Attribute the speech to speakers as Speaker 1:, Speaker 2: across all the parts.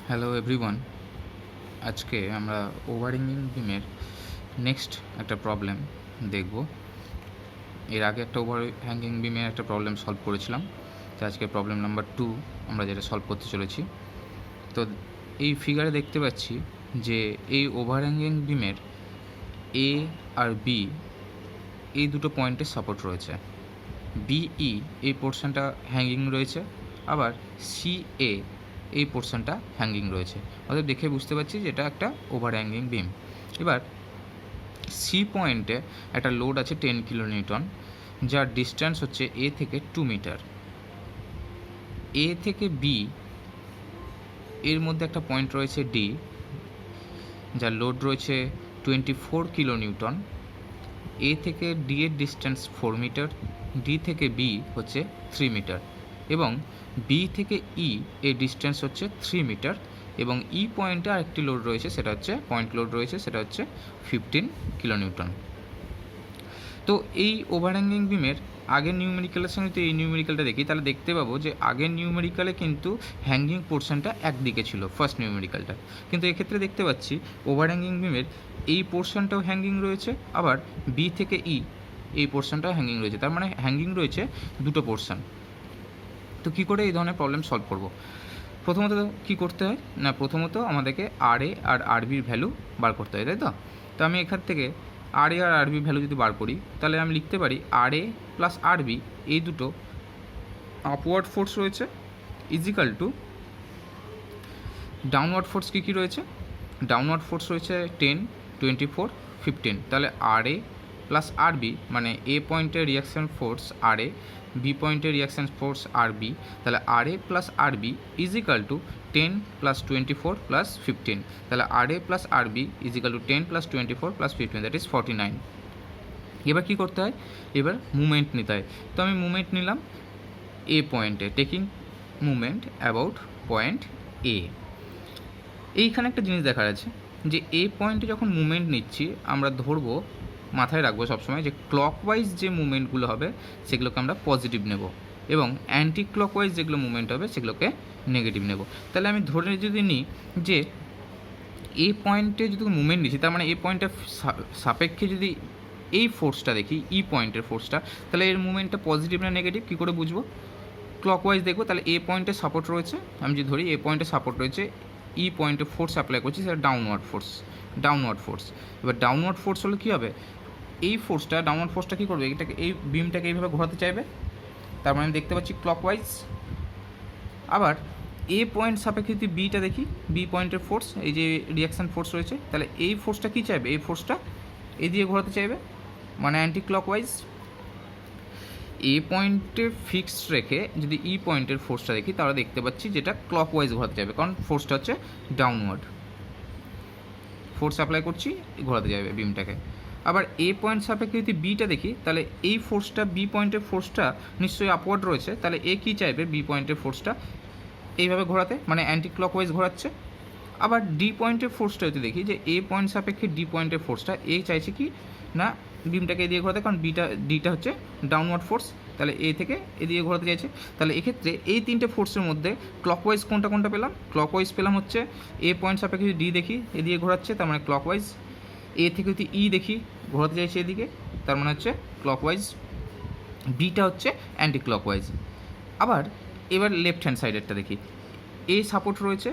Speaker 1: Hello everyone, আজকে আমরা ওভারহ্যাঙ্গিং বিমের নেক্সট একটা প্রবলেম দেখব। এর আগে একটা ওভারহ্যাঙ্গিং বিমের একটা প্রবলেম সলভ করেছিলাম, তো আজকে প্রবলেম নাম্বার 2 আমরা যেটা সলভ করতে চলেছি। তো এই ফিগারে দেখতে পাচ্ছি যে এই ওভারহ্যাঙ্গিং বিমের এ আর বি এই দুটো পয়েন্টে সাপোর্ট রয়েছে। বিই এই পোর্শনটা হ্যাঙ্গিং রয়েছে, আবার সিএ এই পোর্শনটা হ্যাঙ্গিং রয়েছে। অর্থাৎ দেখে বুঝতে পারছি যে এটা একটা ওভারহ্যাঙ্গিং বিম। এবার সি পয়েন্টে একটা লোড আছে 10 কিলোনিউটন, যার ডিস্ট্যান্স হচ্ছে এ থেকে 2 মিটার। এ থেকে বি এর মধ্যে একটা পয়েন্ট রয়েছে ডি, যার লোড রয়েছে 24 কিলোনিউটন। এ থেকে ডি এর ডিস্ট্যান্স 4 মিটার, ডি থেকে বি হচ্ছে 3 মিটার, এবং বি থেকে ই এর ডিস্ট্যান্স হচ্ছে 3 মিটার, এবং ই পয়েন্টে আরেকটি লোড রয়েছে, সেটা হচ্ছে পয়েন্ট লোড রয়েছে, সেটা হচ্ছে 15 কিলোনিউটন। তো এই ওভারহ্যাঙ্গিং বিমের আগের নিউমেরিক্যালের সঙ্গে যদি এই নিউমেরিক্যালটা দেখি, তাহলে দেখতে পাবো যে আগের নিউমেরিক্যালে কিন্তু হ্যাঙ্গিং পোর্শনটা একদিকে ছিল, ফার্স্ট নিউমেরিক্যালটা। কিন্তু এক্ষেত্রে দেখতে পাচ্ছি ওভারহ্যাঙ্গিং বিমের এই পোর্শনটাও হ্যাঙ্গিং রয়েছে, আবার বি থেকে ই এই পোর্শনটাও হ্যাঙ্গিং রয়েছে। তার মানে হ্যাঙ্গিং রয়েছে দুটো পোর্শন। তো কী করে এই ধরনের প্রবলেম সলভ করব? প্রথমত কী করতে হয় না, প্রথমত আমাদেরকে আর এ আর আর বির ভ্যালু বার করতে হয়, তাই তো? তো আমি এখান থেকে আর এ আর আর বি ভ্যালু যদি বার করি, তাহলে আমি লিখতে পারি আর এ প্লাস আর বি এই দুটো আপওয়ার্ড ফোর্স রয়েছে, ইজিক্যাল টু ডাউনওয়ার্ড ফোর্স কী কী রয়েছে? ডাউনওয়ার্ড ফোর্স রয়েছে 10, 24, 15। তাহলে R A plus R B মানে এ পয়েন্টের reaction force R A, B পয়েন্টের রিয়াকশান ফোর্স আর বি, তাহলে R A plus R B equal to 10 plus 24 plus 15। তাহলে R A plus R B equal to 10 plus 24 plus 15, that is 49। এবার কী করতে হয়? এবার movement নিতে হয়। তো আমি মুভমেন্ট নিলাম এ পয়েন্টে, টেকিং মুভমেন্ট অ্যাবাউট পয়েন্ট এ। এইখানে একটা জিনিস দেখার আছে যে এ পয়েন্টে যখন মুভমেন্ট নিচ্ছি, আমরা ধরবো, মাথায় রাখবো সবসময়, যে ক্লকওয়াইজ যে মুভমেন্টগুলো হবে সেগুলোকে আমরা পজিটিভ নেব, এবং অ্যান্টি ক্লকওয়াইজ যেগুলো মুভমেন্ট হবে সেগুলোকে নেগেটিভ নেব। তাহলে আমি ধরে যদি নিই যে এ পয়েন্টে যদি মুভমেন্ট নিচ্ছি, তার মানে এ পয়েন্টের সাপেক্ষে যদি এই ফোর্সটা দেখি, ই পয়েন্টের ফোর্সটা, তাহলে এর মুভমেন্টটা পজিটিভ না নেগেটিভ কী করে বুঝবো? ক্লকওয়াইজ দেখবো। তাহলে এ পয়েন্টে সাপোর্ট রয়েছে, আমি যদি ধরি এ পয়েন্টে সাপোর্ট রয়েছে, ই পয়েন্টে ফোর্স অ্যাপ্লাই করছি, সেটা ডাউনওয়ার্ড ফোর্স। এবার ডাউনওয়ার্ড ফোর্স হলে কী হবে? এই ফোর্সটা, ডাউনওয়ার্ড ফোর্সটা কী করবে? এটাকে, এই বিমটাকে এইভাবে ঘোরাতে চাইবে। তার মানে আমি দেখতে পাচ্ছি ক্লকওয়াইজ। আবার এ পয়েন্ট সাপেক্ষে যদি বিটা দেখি, বি পয়েন্টের ফোর্স, এই যে রিয়াকশান ফোর্স রয়েছে, তাহলে এই ফোর্সটা কী চাইবে? এই ফোর্সটা এদিকে ঘোরাতে চাইবে, মানে অ্যান্টি ক্লকওয়াইজ। এ পয়েন্টে ফিক্সড রেখে যদি ই পয়েন্টের ফোর্সটা দেখি, তাহলে দেখতে পাচ্ছি যেটা ক্লকওয়াইজ ঘোরাতে যাবে, কারণ ফোর্সটা হচ্ছে ডাউনওয়ার্ড ফোর্স অ্যাপ্লাই করছি, ঘোরাতে যাবে বিমটাকে। আবার এ পয়েন্ট সাপেক্ষে যদি বিটা দেখি, তাহলে এই ফোর্সটা, বি পয়েন্টের ফোর্সটা নিশ্চয়ই আপওয়ার্ড রয়েছে, তাহলে এ কী চাইবে? বি পয়েন্টের ফোর্সটা এইভাবে ঘোরাতে, মানে অ্যান্টি ক্লকওয়াইজ ঘোরাচ্ছে। আবার ডি পয়েন্টের ফোর্সটা যদি দেখি, যে এ পয়েন্ট সাপেক্ষে ডি পয়েন্টের ফোর্সটা এ চাইছে কি না বিমটাকে এদিকে ঘোরাতে, কারণ ডিটা হচ্ছে ডাউনওয়ার্ড ফোর্স, তাহলে এ থেকে এদিকে ঘোরাতে চাইছে। তাহলে এক্ষেত্রে এই তিনটে ফোর্সের মধ্যে ক্লকওয়াইজ কোনটা পেলাম? ক্লকওয়াইজ পেলাম হচ্ছে এ পয়েন্ট সাপেক্ষে যদি ডি দেখি এদিকে ঘোরাচ্ছে, তার মানে ক্লকওয়াইজ। এ থেকে যদি ই দেখি ঘোরাতে চাইছে এদিকে, তার মানে হচ্ছে ক্লকওয়াইজ। ডিটা হচ্ছে অ্যান্টি ক্লকওয়াইজ। আবার এবার লেফট হ্যান্ড সাইডেরটা দেখি, এ সাপোর্ট রয়েছে,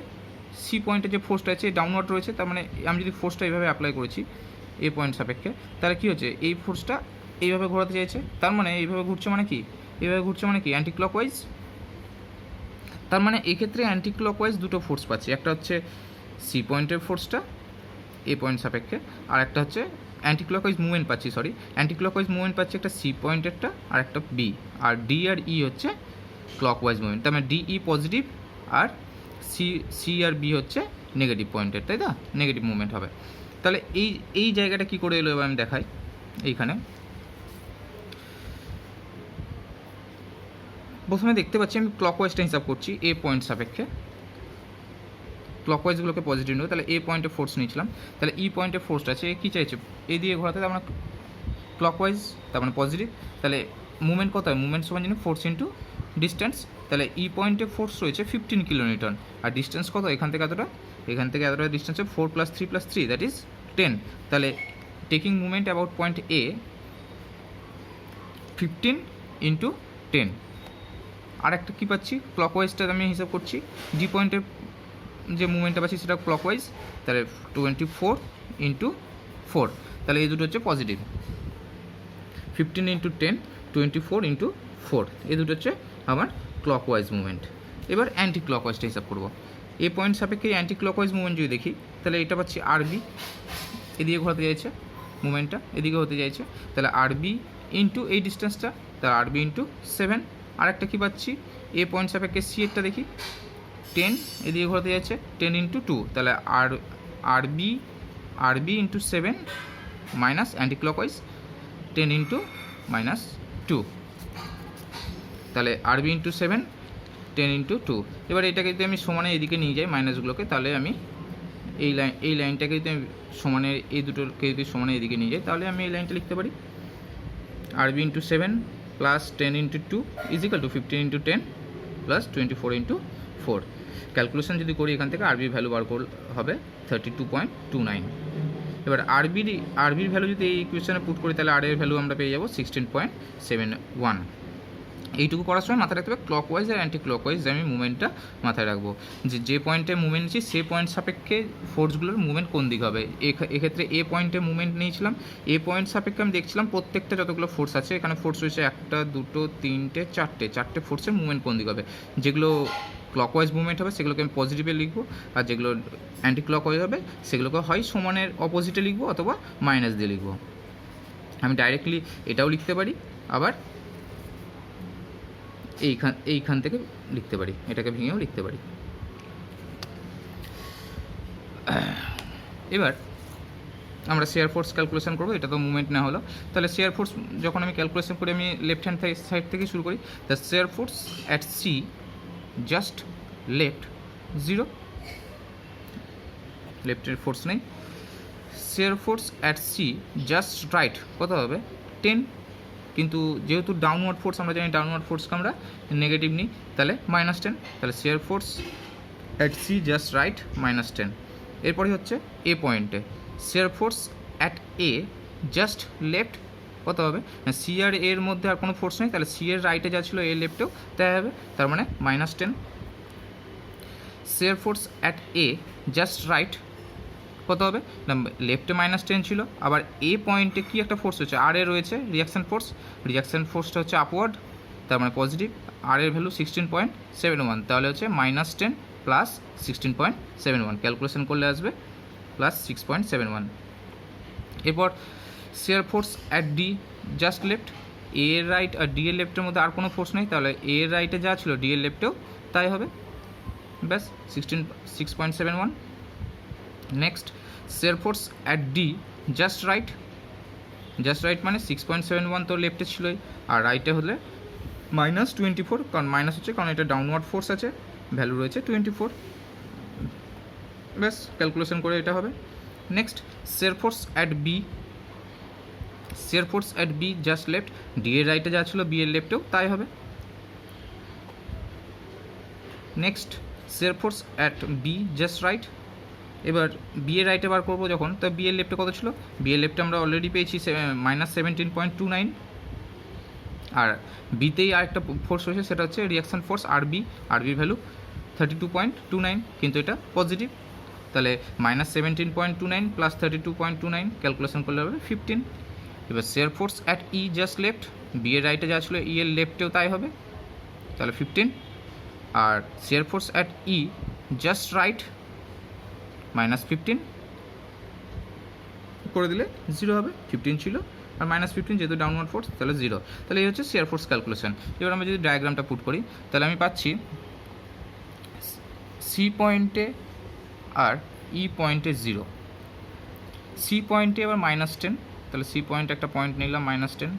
Speaker 1: সি পয়েন্টে যে ফোর্সটা আছে ডাউনওয়ার্ড রয়েছে, তার মানে আমি যদি ফোর্সটা এইভাবে অ্যাপ্লাই করেছি এ পয়েন্ট সাপেক্ষে, তাহলে কী হচ্ছে? এই ফোর্সটা এইভাবে ঘোরাতে চাইছে, তার মানে এইভাবে ঘুরছে মানে কি? এইভাবে ঘুরছে মানে কি? Anti clockwise. তার মানে এক্ষেত্রে অ্যান্টি ক্লকওয়াইজ দুটো ফোর্স পাচ্ছি, একটা হচ্ছে সি পয়েন্টের ফোর্সটা এ পয়েন্ট সাপেক্ষে, আর একটা হচ্ছে অ্যান্টি ক্লকওয়াইজ মুভমেন্ট পাচ্ছি, অ্যান্টি ক্লকওয়াইজ মুভমেন্ট পাচ্ছি একটা সি পয়েন্টেরটা আর একটা বি, আর ডি আর ই হচ্ছে ক্লকওয়াইজ মুভমেন্ট। তার মানে ডিই পজিটিভ আর সি আর বি হচ্ছে নেগেটিভ পয়েন্টের, তাই তো? নেগেটিভ মুভমেন্ট হবে। তাহলে এই জায়গাটা কী করে এলো এবার আমি দেখাই। এইখানে প্রথমে দেখতে পাচ্ছি আমি ক্লকওয়াইজটা হিসাব করছি এ পয়েন্ট সাপেক্ষে, ক্লকওয়াইজগুলোকে পজিটিভ নেব। তাহলে এ পয়েন্টে ফোর্স নিয়েছিলাম, তাহলে ই পয়েন্টে ফোর্সটা আছে, কী চাইছে? এ দিয়ে ঘোরাতে, তার মানে ক্লকওয়াইজ, তার মানে পজিটিভ। তাহলে মুভমেন্ট কত হয়? মুভমেন্ট সমান জানি ফোর্স ইন্টু ডিস্ট্যান্স, তাহলে ই পয়েন্টে ফোর্স রয়েছে 15 কিলোনিউটন, আর ডিস্টেন্স কত এখান থেকে এতটা, এখান থেকে এতটা ডিস্টেন্সে 4 + 3 + 3 দ্যাট ইজ 10। তাহলে টেকিং মুভমেন্ট অ্যাবাউট পয়েন্ট এ 15 × 10। আর একটা কী পাচ্ছি, ক্লকওয়াইজটা আমি হিসাব করছি, ডি পয়েন্টের যে মুভমেন্টটা পাচ্ছি সেটা ক্লকওয়াইজ, তাহলে 24 × 4, তাহলে এই দুটো হচ্ছে পজিটিভ। 15 × 10, 24 × 4, এই দুটো হচ্ছে আমার ক্লকওয়াইজ মুভমেন্ট। এবার অ্যান্টি ক্লকওয়াইজটা হিসাব করব। এ পয়েন্ট সাপেক্ষে অ্যান্টি ক্লকওয়াইজ মুভমেন্ট যদি দেখি, তাহলে এটা পাচ্ছি আরবি, এদিকে ঘোরাতে চাইছে মুভমেন্টটা, এদিকে হতে চাইছে, তাহলে আরবি ইন্টু এই ডিস্টেন্সটা, তাহলে আরবি ইন্টু 7। আরেকটা কী পাচ্ছি, এ পয়েন্ট সাপেক্ষে সি এরটা দেখি, 10, এদিকে ঘোরাতে যাচ্ছে 10 × 2, তাহলে আরবি ইন্টু 7 মাইনাস অ্যান্টি ক্লকওয়াইজ 10 × -2, তাহলে আরবি ইন্টু 7 10 × 2। এবার এটাকে যদি আমি সমানে এদিকে নিয়ে যাই মাইনাসগুলোকে, তাহলে আমি এই লাইনটাকে যদি আমি সমানে, এই দুটোকে যদি সমানে এদিকে নিয়ে যাই, তাহলে আমি এই লাইনটা লিখতে পারি RB into 7 plus 10 × 2 equal to 15 × 10 plus 24 × 4। Calculation যদি করি এখান থেকে আরবি ভ্যালু বার হবে 32.29। এবার আরবির ভ্যালু যদি এই ইকুয়েশনে পুট করি, তাহলে আর এর ভ্যালু আমরা পেয়ে যাবো 16.71। এইটুকু করার সময় মাথায় রাখতে হবে ক্লকওয়াইজ আর অ্যান্টি ক্লকওয়াইজ আমি মুভমেন্টটা মাথায় রাখবো, যে পয়েন্টে মুভমেন্ট নিচ্ছি সেই পয়েন্ট সাপেক্ষে ফোর্সগুলোর মুভমেন্ট কোন দিকে হবে। এক্ষেত্রে এ পয়েন্টে মুভমেন্ট নিয়েছিলাম, এ পয়েন্ট সাপেক্ষে আমি দেখছিলাম প্রত্যেকটা যতগুলো ফোর্স আছে, এখানে ফোর্স রয়েছে 1 2 3 4টে ফোর্সের মুভমেন্ট কোন দিকে হবে। যেগুলো ক্লকওয়াইজ মুভমেন্ট হবে সেগুলোকে আমি পজিটিভে লিখবো, আর যেগুলো অ্যান্টি ক্লকওয়াইজ হবে সেগুলোকে হয় সমানের অপোজিটে লিখবো অথবা মাইনাস দিয়ে লিখবো। আমি ডাইরেক্টলি এটাও লিখতে পারি, আবার এইখান থেকে লিখতে পারি, এটাকে ভেঙেও লিখতে পারি। এবার আমরা শেয়ার ফোর্স ক্যালকুলেশন করবো, এটা তো মুভমেন্ট না হলো। তাহলে শেয়ার ফোর্স যখন আমি ক্যালকুলেশন করি, আমি লেফট হ্যান্ড সাইড থেকে শুরু করি। The shear force at C just left 0, লেফটের ফোর্স নেই। Shear force at C just right কত হবে 10, কিন্তু যেহেতু ডাউনওয়ার্ড ফোর্স আমরা জানি, ডাউনওয়ার্ড ফোর্সকে আমরা নেগেটিভ নিই, তাহলে -10। তাহলে shear force at C just right -10। এরপরে হচ্ছে এ পয়েন্টে shear force at A just left কত হবে, সি আর এর মধ্যে আর কোনো ফোর্স নেই, তাহলে সি এর রাইটে যা ছিল এ লেফটেও তাই হবে, তার মানে -10। Share force at A just right কত হবে না, লেফটে -10 ছিল, আবার এ পয়েন্টে কি একটা ফোর্স হচ্ছে, আর এ রয়েছে রিয়াকশান ফোর্সটা হচ্ছে আপওয়ার্ড, তার মানে পজিটিভ। আর এর ভ্যালু 16.71, তাহলে হচ্ছে -10 প্লাস 16.71, ক্যালকুলেশন করলে আসবে +6.71। এরপর shear force at D just left, A এর রাইট আর ডি এর লেফটের মধ্যে আর কোনো ফোর্স নেই, তাহলে এ এর রাইটে যা ছিল ডি এর লেফটেও তাই হবে, ব্যাস 6.71। Next shear force at D just right মানে 6.71 তো লেফটে ছিলই, আর রাইটে হলে -24, কারণ মাইনাস হচ্ছে কারণ এটা ডাউনওয়ার্ড ফোর্স আছে, ভ্যালু রয়েছে 24, ব্যাস ক্যালকুলেশন করে এটা হবে। Next shear force at B just left, D এর রাইটে যা ছিল বি এর লেফটেও তাই হবে। Next shear force at B just right, এবার বি এর রাইটে বার করবো যখন, তো বি এর লেফটে কত ছিল, বি এর লেফটে আমরা অলরেডি পেয়েছি -17.29, আর বিতেই আরেকটা ফোর্স রয়েছে সেটা হচ্ছে রিয়াকশান ফোর্স আরবির ভ্যালু 32.29, কিন্তু এটা পজিটিভ, তাহলে -17.29 প্লাস 32.29 ক্যালকুলেশন করলে হবে 15। এবার shear force at E just left, B এর রাইটে যা ছিল ই এর লেফটেও তাই হবে, তাহলে 15। আর shear force at E just right -15 করে দিলে 0 হবে, 15 ছিল আর -15 যেহেতু ডাউনওয়ার্ড ফোর্স তাহলে 0। তাহলে এই হচ্ছে শেয়ার ফোর্স ক্যালকুলেশন। এবার আমরা যদি ডায়াগ্রামটা পুট করি, তাহলে আমি পাচ্ছি সি পয়েন্টে আর ই পয়েন্টে 0, সি পয়েন্টে এবার -10, তাহলে সি পয়েন্টে একটা পয়েন্ট নিলাম -10।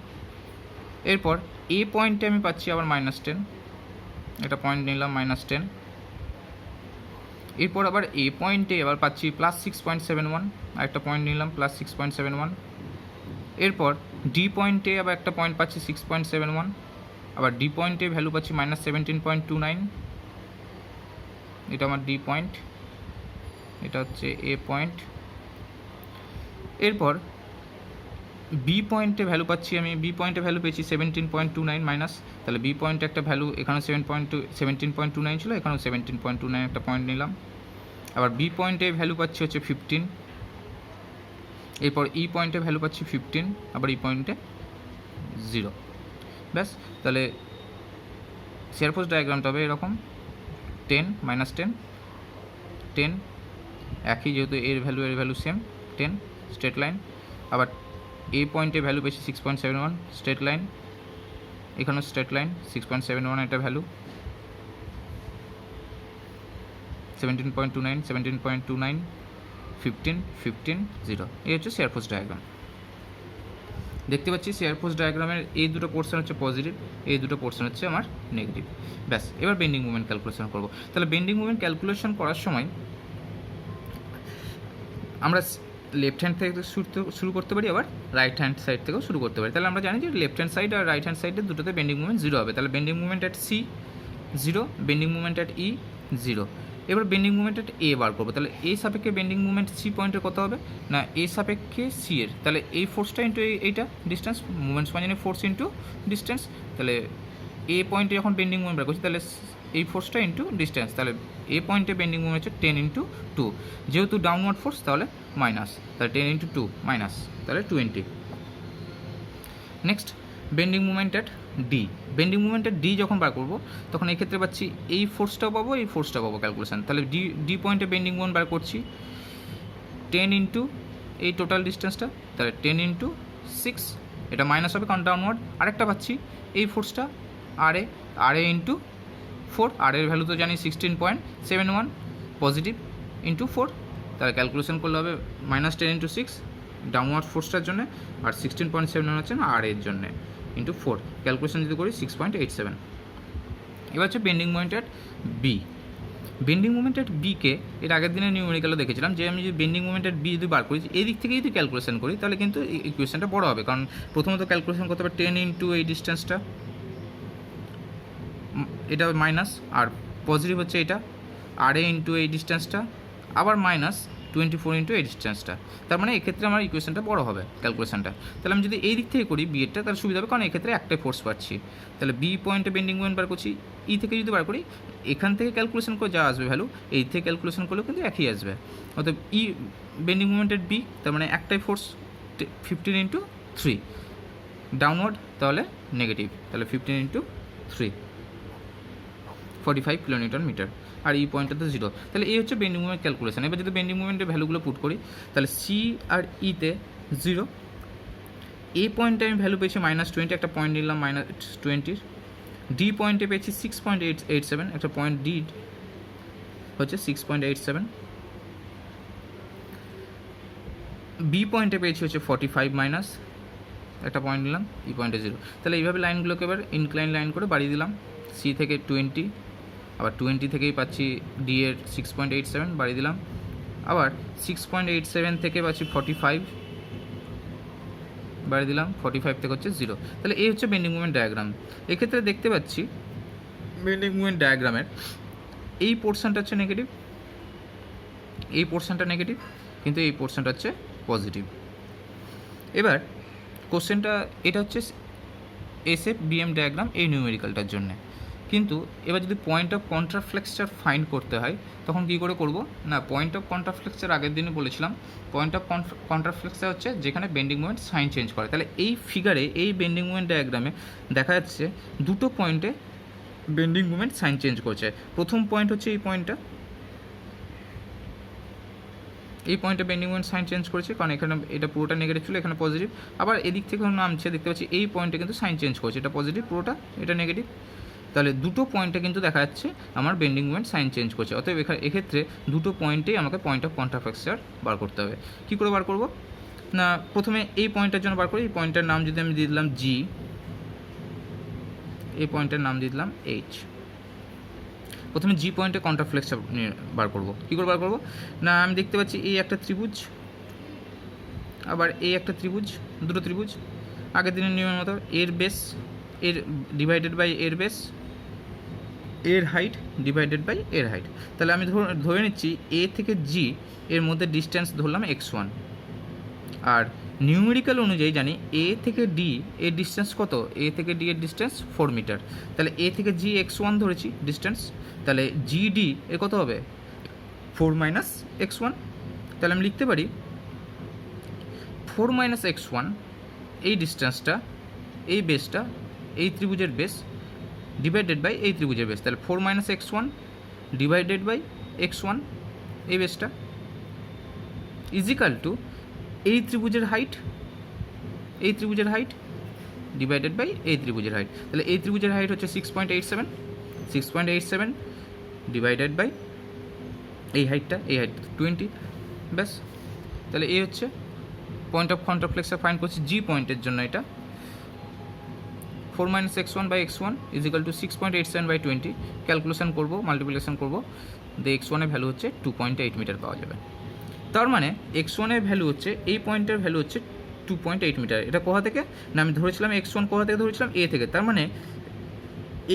Speaker 1: এরপর এ পয়েন্টে আমি পাচ্ছি আবার -10, একটা পয়েন্ট নিলাম -10। এরপর আবার এ পয়েন্টে এবার পাচ্ছি +6.71, আর একটা পয়েন্ট নিলাম +6.71। এরপর ডি পয়েন্টে আবার একটা পয়েন্ট পাচ্ছি 6.71, আবার ডি পয়েন্টে ভ্যালু পাচ্ছি -17.29, এটা আমার ডি পয়েন্ট, এটা হচ্ছে এ পয়েন্ট। এরপর বি পয়েন্টে ভ্যালু পাচ্ছি আমি, বি পয়েন্টে ভ্যালু পেয়েছি 17.29 মাইনাস, তাহলে বি পয়েন্টে একটা ভ্যালু এখানে 17.29 ছিল, এখানেও 17.29 একটা পয়েন্ট নিলাম। আবার বি পয়েন্টে ভ্যালু পাচ্ছি হচ্ছে 15, এরপর ই পয়েন্টে ভ্যালু পাচ্ছি 15, আবার ই পয়েন্টে 0। ব্যাস, তাহলে শেয়ার ফোর্স ডায়াগ্রামটা হবে এরকম 10 -10 10, একই যেহেতু এর ভ্যালু সেম 10 স্ট্রেট লাইন। আবার এ পয়েন্টে ভ্যালু পেয়েছি 6.71 স্ট্রেট লাইন, এখানেও স্ট্রেট লাইন 6.71 একটা ভ্যালু, 17.29 15 15 0। এই হচ্ছে শেয়ার ফোর্স ডায়াগ্রাম। দেখতে পাচ্ছি শেয়ার ফোর্স ডায়াগ্রামের এই দুটো পোর্শন হচ্ছে পজিটিভ, এই দুটো পোর্শন হচ্ছে আমার নেগেটিভ। ব্যাস, এবার বেন্ডিং মুভমেন্ট ক্যালকুলেশন করব। তাহলে বেন্ডিং মুভমেন্ট ক্যালকুলেশন করার সময় আমরা লেফট হ্যান্ড থেকে শুরু করতে পারি, আবার রাইট হ্যান্ড সাইড থেকেও শুরু করতে পারি। তাহলে আমরা জানি যে লেফট হ্যান্ড সাইড আর রাইট হ্যান্ড সাইডে দুটোতে বেন্ডিং মুভমেন্ট 0 হবে। তাহলে bending movement at C 0, bending movement at E 0। এবার বেন্ডিং মুভমেন্ট অ্যাট এ বার করবো। তাহলে এই সাপেক্ষে বেন্ডিং মুভমেন্ট সি পয়েন্টের কত হবে না এ সাপেক্ষে সি এর, তাহলে এই ফোর্সটা ইন্টু এইটা ডিস্টেন্স, মুভমেন্টস মানে ফোর্স ইন্টু ডিস্টেন্স। তাহলে এ পয়েন্টে যখন বেন্ডিং মুভমেন্ট বার করছি তাহলে এই ফোর্সটা ইন্টু ডিস্টেন্স, তাহলে এ পয়েন্টে বেন্ডিং মুভমেন্ট হচ্ছে 10 × 2, যেহেতু ডাউনওয়ার্ড ফোর্স তাহলে মাইনাস, তাহলে 10 × 2 মাইনাস, তাহলে 20। Next bending movement at D, bending movement at D যখন বার করবো তখন এক্ষেত্রে পাচ্ছি এই ফোর্সটাও পাবো, এই ফোর্সটা পাবো ক্যালকুলেশন। তাহলে ডি পয়েন্টে বেন্ডিং মুভমেন্ট বার করছি 10 × এই টোটাল ডিস্টেন্সটা, তাহলে 10 × 6, এটা মাইনাস হবে কারণ ডাউনওয়ার্ড। আরেকটা পাচ্ছি এই ফোর্সটা আর এ × 4, আর এর ভ্যালু তো জানি 16.71 পজিটিভ × 4, তাহলে ক্যালকুলেশন করলে হবে -10 × 6 ডাউনওয়ার্ড ফোর্সটার জন্য, আর 16.71 হচ্ছে না আর এর জন্য × 4, ক্যালকুলেশন যদি করি 6.87। এবার হচ্ছে bending movement at B. Bending movement at বিকে এর আগের দিনে নিউমেরিক্যালও দেখেছিলাম যে আমি যদি বেন্ডিং মুভমেন্ট অ্যাট বি যদি বার করি, এই দিক থেকে যদি ক্যালকুলেশন করি তাহলে কিন্তু ইকুয়েশনটা বড় হবে, কারণ প্রথমত ক্যালকুলেশন করতে হবে 10 × এই ডিস্টেন্সটা, এটা মাইনাস, আর পজিটিভ হচ্ছে এটা আর এ × এই ডিস্টেন্সটা, আবার মাইনাস 24 × এই ডিস্টেন্সটা। তার মানে এক্ষেত্রে আমার ইকুয়েশনটা বড় হবে ক্যালকুলেশনটা। তাহলে আমি যদি এই দিক থেকে করি বি এরটা তাহলে সুবিধা হবে, কারণ এক্ষেত্রে একটাই ফোর্স পাচ্ছি। তাহলে বি পয়েন্টে বেন্ডিং মুভমেন্ট বার করছি, ই থেকে যদি বার করি এখান থেকে ক্যালকুলেশন করে যা আসবে ভ্যালু এই থেকে ক্যালকুলেশন করলেও কিন্তু একই আসবে। অর্থাৎ ই বেন্ডিং মুভমেন্টের বি তার মানে একটাই ফোর্স 15 × 3 ডাউনওয়ার্ড, তাহলে নেগেটিভ, তাহলে 15 × 3 45 kN/m, আর এই পয়েন্টটা তো 0। তাহলে এই হচ্ছে বেন্ডিং মুভমেন্ট ক্যালকুলেশন। এবার যদি বেন্ডিং মুভমেন্টের ভ্যালুগুলো পুট করি তাহলে সি আর ইতে 0, এ পয়েন্টে আমি ভ্যালু পেয়েছি -20, একটা পয়েন্ট নিলাম -20, ডি পয়েন্টে পেয়েছি 6.87, একটা পয়েন্ট ডি হচ্ছে 6.87, বি পয়েন্টে পেয়েছি হচ্ছে 45 মাইনাস, একটা পয়েন্ট নিলাম, ই পয়েন্টে 0। তাহলে এইভাবে লাইনগুলোকে এবার ইনক্লাইন লাইন করে বাড়িয়ে দিলাম, সি থেকে 20, আবার 20 থেকেই পাচ্ছি ডি এর 6.87 বাড়িয়ে দিলাম, আবার 6.87 থেকে পাচ্ছি 45 বাড়িয়ে দিলাম, 45 থেকে হচ্ছে 0। তাহলে এই হচ্ছে বেন্ডিং মুভমেন্ট ডায়াগ্রাম। এক্ষেত্রে দেখতে পাচ্ছি বেন্ডিং মুভমেন্ট ডায়াগ্রামের এই পোর্শনটা হচ্ছে নেগেটিভ, এই পোর্শনটা নেগেটিভ, কিন্তু এই পোর্শনটা হচ্ছে পজিটিভ। এবার কোশ্চেনটা এটা হচ্ছে এসএফ বিএম ডায়াগ্রাম এই নিউমেরিক্যালটার জন্য, কিন্তু এবার যদি পয়েন্ট অফ কন্ট্রাফ্লেক্সার ফাইন্ড করতে হয় তখন কী করে করব না, পয়েন্ট অফ কন্ট্রাফ্লেক্সার আগের দিনে বলেছিলাম পয়েন্ট অফ কন্ট্রাফ্লেক্সার হচ্ছে যেখানে বেন্ডিং মুভমেন্ট সাইন চেঞ্জ করে। তাহলে এই ফিগারে এই বেন্ডিং মুভমেন্ট ডায়াগ্রামে দেখা যাচ্ছে দুটো পয়েন্টে বেন্ডিং মুভমেন্ট সাইন চেঞ্জ করছে। প্রথম পয়েন্ট হচ্ছে এই পয়েন্টটা, এই পয়েন্টে বেন্ডিং মুভমেন্ট সাইন চেঞ্জ করেছে কারণ এখানে এটা পুরোটা নেগেটিভ ছিল, এখানে পজিটিভ। আবার এদিক থেকে নামছে দেখতে পাচ্ছি এই পয়েন্টে কিন্তু সাইন চেঞ্জ করছে, এটা পজিটিভ পুরোটা, এটা নেগেটিভ। তাহলে দুটো পয়েন্টে কিন্তু দেখা যাচ্ছে আমার বেন্ডিং মুভমেন্ট সাইন চেঞ্জ করছে। অতএব এক্ষেত্রে দুটো পয়েন্টেই আমাকে পয়েন্ট অফ কন্ট্রাফ্লেক্সার বার করতে হবে। কী করে বার করব না, প্রথমে এই পয়েন্টের জন্য বার করি। এই পয়েন্টের নাম যদি আমি দিয়ে দিলাম জি, এই পয়েন্টের নাম দিয়ে দিলাম এইচ। প্রথমে জি পয়েন্টে কন্ট্রাফ্লেক্সার বার করব। কী করে বার করব না, আমি দেখতে পাচ্ছি এই একটা ত্রিভুজ, আবার এই একটা ত্রিভুজ, দুটো ত্রিভুজ আগের দিনের নিয়মের মতো, এর বেস এর ডিভাইডেড বাই এর বেস, এর হাইট ডিভাইডেড বাই এর হাইট। তাহলে আমি ধরে নিচ্ছি এ থেকে জি এর মধ্যে ডিস্টেন্স ধরলাম x1, আর নিউমেরিক্যাল অনুযায়ী জানি এ থেকে ডি এর ডিস্টেন্স কত, এ থেকে ডি এর ডিস্টেন্স 4 মিটার। তাহলে এ থেকে জি x1 ধরেছি ডিস্টেন্স, তাহলে জি ডি এর কত হবে 4 মাইনাস x1। তাহলে আমি লিখতে পারি 4 মাইনাস x1 এই ডিস্টেন্সটা, এই বেসটা, এই ত্রিভুজের বেস ডিভাইডেড বাই এই ত্রিভুজের বেস। তাহলে 4 minus x1 divided by x1 এই বেসটা ইজিক্যাল টু এই ত্রিভুজের হাইট, এই ত্রিভুজের হাইট ডিভাইডেড বাই এই ত্রিভুজের হাইট। তাহলে এই ত্রিভুজের হাইট হচ্ছে 6.87 ডিভাইডেড বাই এই হাইটটা, এই হাইট 20, ব্যাস। তাহলে এই হচ্ছে পয়েন্ট অফ কন্ট্রাফ্লেক্সার ফাইন্ড করছি জি পয়েন্টের জন্য। এটা 4 minus x1 by x1 is equal to 6.87 by 20। Calculation করবো, মাল্টিপ্লিকেশন করবো, দিয়ে x1 এর ভ্যালু হচ্ছে 2.8 মিটার পাওয়া যাবে। তার মানে x1 এর ভ্যালু হচ্ছে, এই পয়েন্টের ভ্যালু হচ্ছে 2.8 মিটার। এটা কোথা থেকে না, আমি ধরেছিলাম x1 কোথা থেকে ধরেছিলাম, এ থেকে। তার মানে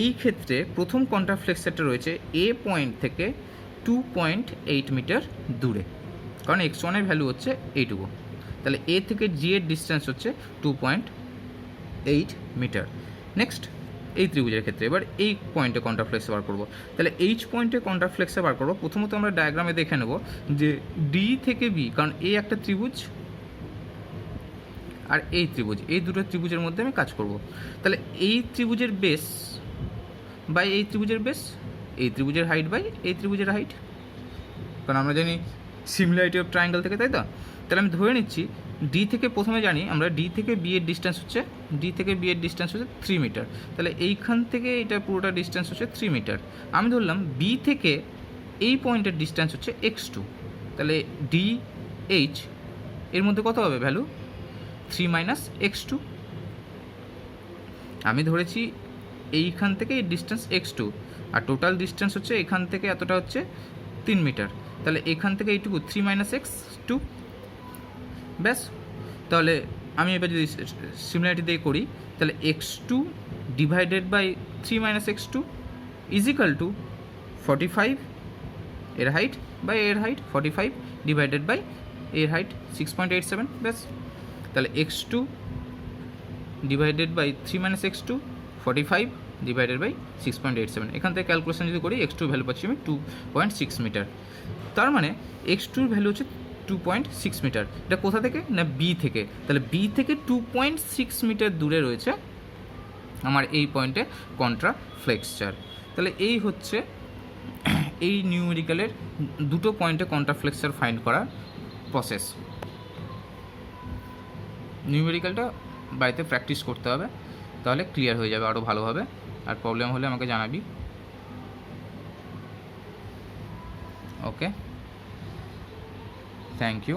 Speaker 1: এই ক্ষেত্রে প্রথম কন্ট্রাফ্লেক্সারটা রয়েছে এ পয়েন্ট থেকে 2.8 মিটার দূরে, কারণ x1 এর ভ্যালু হচ্ছে এইটুকু। তাহলে এ থেকে জি এর ডিস্টেন্স হচ্ছে 2.8 মিটার। নেক্সট এই ত্রিভুজের ক্ষেত্রে এবার এই পয়েন্টে কন্ট্রাফ্লেক্স বার করবো। তাহলে এইচ পয়েন্টে কন্ট্রাফ্লেক্সে বার করবো। প্রথমত আমরা ডায়াগ্রামে দেখে নেব যে ডি থেকে বি, কারণ এই একটা ত্রিভুজ আর এই ত্রিভুজ, এই দুটো ত্রিভুজের মধ্যে আমি কাজ করব। তাহলে এই ত্রিভুজের বেস বাই এই ত্রিভুজের বেস, এই ত্রিভুজের হাইট বাই এই ত্রিভুজের হাইট, কারণ আমরা জানি সিমিলারিটি অফ ট্রায়াঙ্গেল থেকে, তাই তো। তাহলে আমি ধরে নিচ্ছি ডি থেকে, প্রথমে জানি আমরা ডি থেকে বি এর ডিস্টেন্স হচ্ছে, ডি থেকে বি এর ডিস্টেন্স হচ্ছে 3 মিটার। তাহলে এইখান থেকে এটা পুরোটা ডিস্টেন্স হচ্ছে 3 মিটার। আমি ধরলাম বি থেকে এই পয়েন্টের ডিস্টেন্স হচ্ছে x2। তাহলে ডি এইচ এর মধ্যে কত হবে ভ্যালু 3 মাইনাস x2। আমি ধরেছি এইখান থেকে এই ডিস্টেন্স x2, আর টোটাল ডিস্টেন্স হচ্ছে এখান থেকে এতটা হচ্ছে 3 মিটার। তাহলে এখান থেকে এইটুকু 3 মাইনাস x2, ব্যাস। তাহলে আমি এবার যদি সিমিলারিটি দিয়ে করি, তাহলে x2 divided by 3 minus x2 is equal to 45 এর হাইট বাই এর হাইট, 45 ডিভাইডেড বাই এর হাইট 6.87, ব্যাস। তাহলে x2 divided by 3 minus x2 45 divided by 6.87। এখান থেকে ক্যালকুলেশন যদি করি x2 ভ্যালু পাচ্ছি আমি 2.6 মিটার। তার মানে x2 ভ্যালু হচ্ছে 2.6 মিটার। এটা কোথা থেকে না, বি থেকে। তাহলে বি থেকে 2.6 মিটার দূরে রয়েছে আমার এই পয়েন্টে কন্ট্রাফ্লেক্সার। তাহলে এই হচ্ছে এই নিউমেরিক্যালের দুটো পয়েন্টে কন্ট্রাফ্লেক্সার ফাইন্ড করার প্রসেস। নিউমেরিক্যালটা বাড়িতে প্র্যাকটিস করতে হবে, তাহলে ক্লিয়ার হয়ে যাবে আরও ভালোভাবে। আর প্রবলেম হলে আমাকে জানাবি। ওকে, থ্যাংক ইউ।